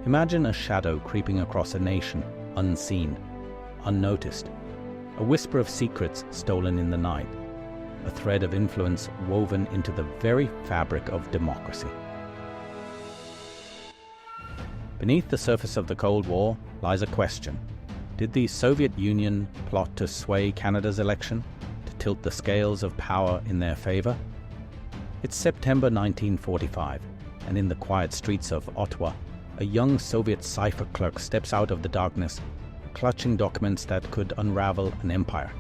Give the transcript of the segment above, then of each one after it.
Imagine a shadow creeping across a nation, unseen, unnoticed. A whisper of secrets stolen in the night. A thread of influence woven into the very fabric of democracy. Beneath the surface of the Cold War lies a question. Did the Soviet Union plot to sway Canada's election, to tilt the scales of power in their favor? It's September 1945, and in the quiet streets of Ottawa, a young Soviet cipher clerk steps out of the darkness, clutching documents that could unravel an empire.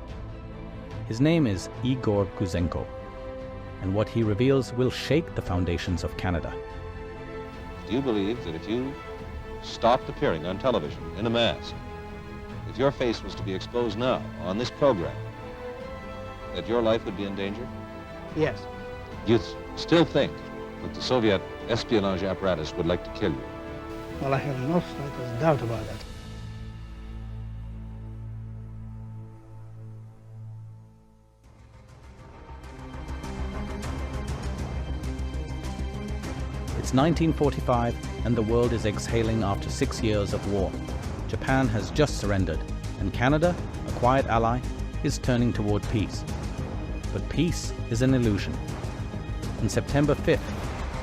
His name is Igor Gouzenko, and what he reveals will shake the foundations of Canada. Do you believe that if you stopped appearing on television in a mask, if your face was to be exposed now on this program, that your life would be in danger? Yes. You still think that the Soviet espionage apparatus would like to kill you? Well, I have no slightest doubt about that. It's 1945, and the world is exhaling after 6 years of war. Japan has just surrendered, and Canada, a quiet ally, is turning toward peace. But peace is an illusion. On September 5th,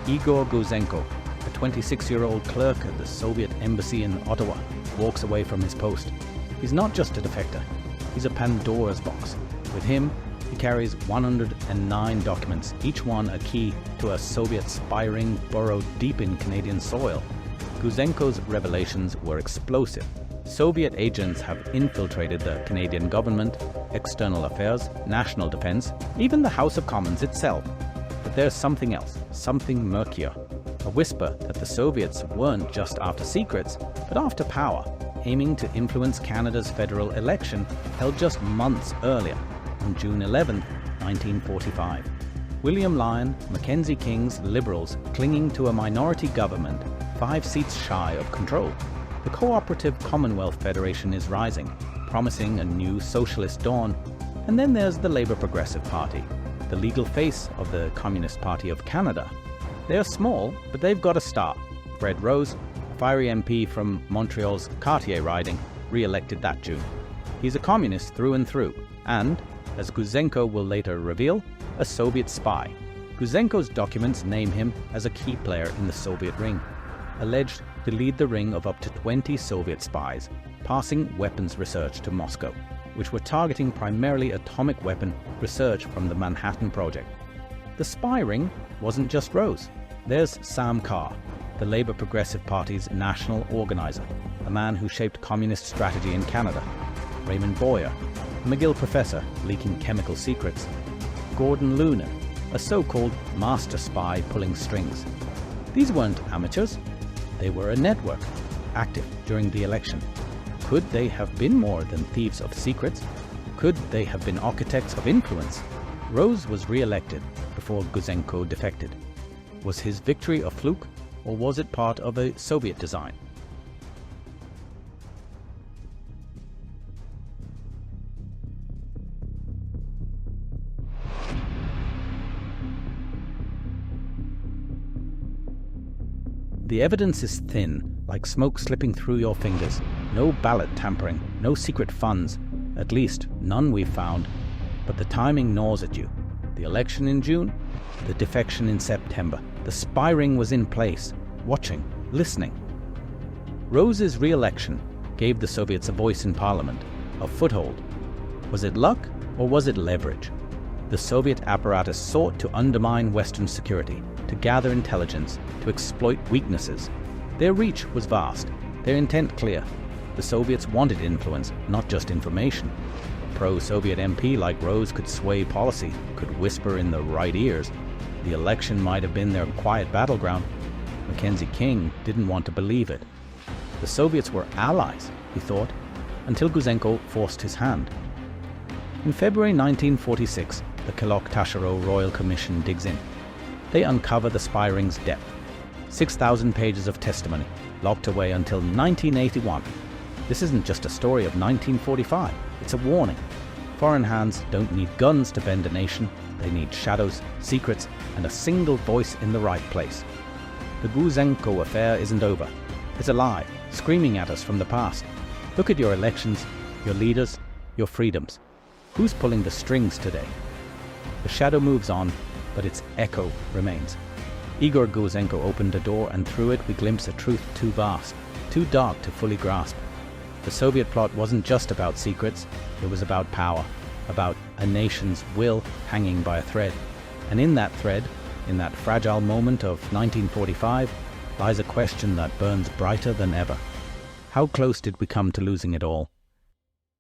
Igor Gouzenko, a 26-year-old clerk at the Soviet embassy in Ottawa, walks away from his post. He's not just a defector, he's a Pandora's box. With him, he carries 109 documents, each one a key to a Soviet spy ring burrowed deep in Canadian soil. Gouzenko's revelations were explosive. Soviet agents have infiltrated the Canadian government, external affairs, national defense, even the House of Commons itself. But there's something else, something murkier. A whisper that the Soviets weren't just after secrets, but after power, aiming to influence Canada's federal election held just months earlier, on June 11, 1945. William Lyon, Mackenzie King's Liberals clinging to a minority government, 5 seats shy of control. The cooperative Commonwealth Federation is rising, promising a new socialist dawn. And then there's the Labour Progressive Party, the legal face of the Communist Party of Canada. They're small, but they've got a star. Fred Rose, a fiery MP from Montreal's Cartier riding, re-elected that June. He's a communist through and through, and, as Gouzenko will later reveal, a Soviet spy. Gouzenko's documents name him as a key player in the Soviet ring, alleged to lead the ring of up to 20 Soviet spies, passing weapons research to Moscow, which were targeting primarily atomic weapon research from the Manhattan Project. The spy ring wasn't just Rose. There's Sam Carr, the Labour Progressive Party's national organizer, a man who shaped communist strategy in Canada. Raymond Boyer, a McGill professor leaking chemical secrets. Gordon Loonan, a so-called master spy pulling strings. These weren't amateurs. They were a network, active during the election. Could they have been more than thieves of secrets? Could they have been architects of influence? Rose was re-elected before Gouzenko defected. Was his victory a fluke, or was it part of a Soviet design? The evidence is thin, like smoke slipping through your fingers. No ballot tampering, no secret funds, at least none we've found. But the timing gnaws at you. The election in June, the defection in September. The spy ring was in place, watching, listening. Rose's re-election gave the Soviets a voice in parliament, a foothold. Was it luck, or was it leverage? The Soviet apparatus sought to undermine Western security, to gather intelligence, to exploit weaknesses. Their reach was vast, their intent clear. The Soviets wanted influence, not just information. A pro-Soviet MP like Rose could sway policy, could whisper in the right ears. The election might have been their quiet battleground. Mackenzie King didn't want to believe it. The Soviets were allies, he thought, until Gouzenko forced his hand. In February 1946, the Kellogg-Taschereau Royal Commission digs in. They uncover the spy ring's depth. 6,000 pages of testimony, locked away until 1981. This isn't just a story of 1945, it's a warning. Foreign hands don't need guns to bend a nation, they need shadows, secrets, and a single voice in the right place. The Gouzenko affair isn't over. is alive, screaming at us from the past. Look at your elections, your leaders, your freedoms. Who's pulling the strings today? The shadow moves on, but its echo remains. Igor Gouzenko opened a door, and through it we glimpse a truth too vast, too dark to fully grasp. The Soviet plot wasn't just about secrets, it was about power, about a nation's will hanging by a thread. And in that thread, in that fragile moment of 1945, lies a question that burns brighter than ever. How close did we come to losing it all?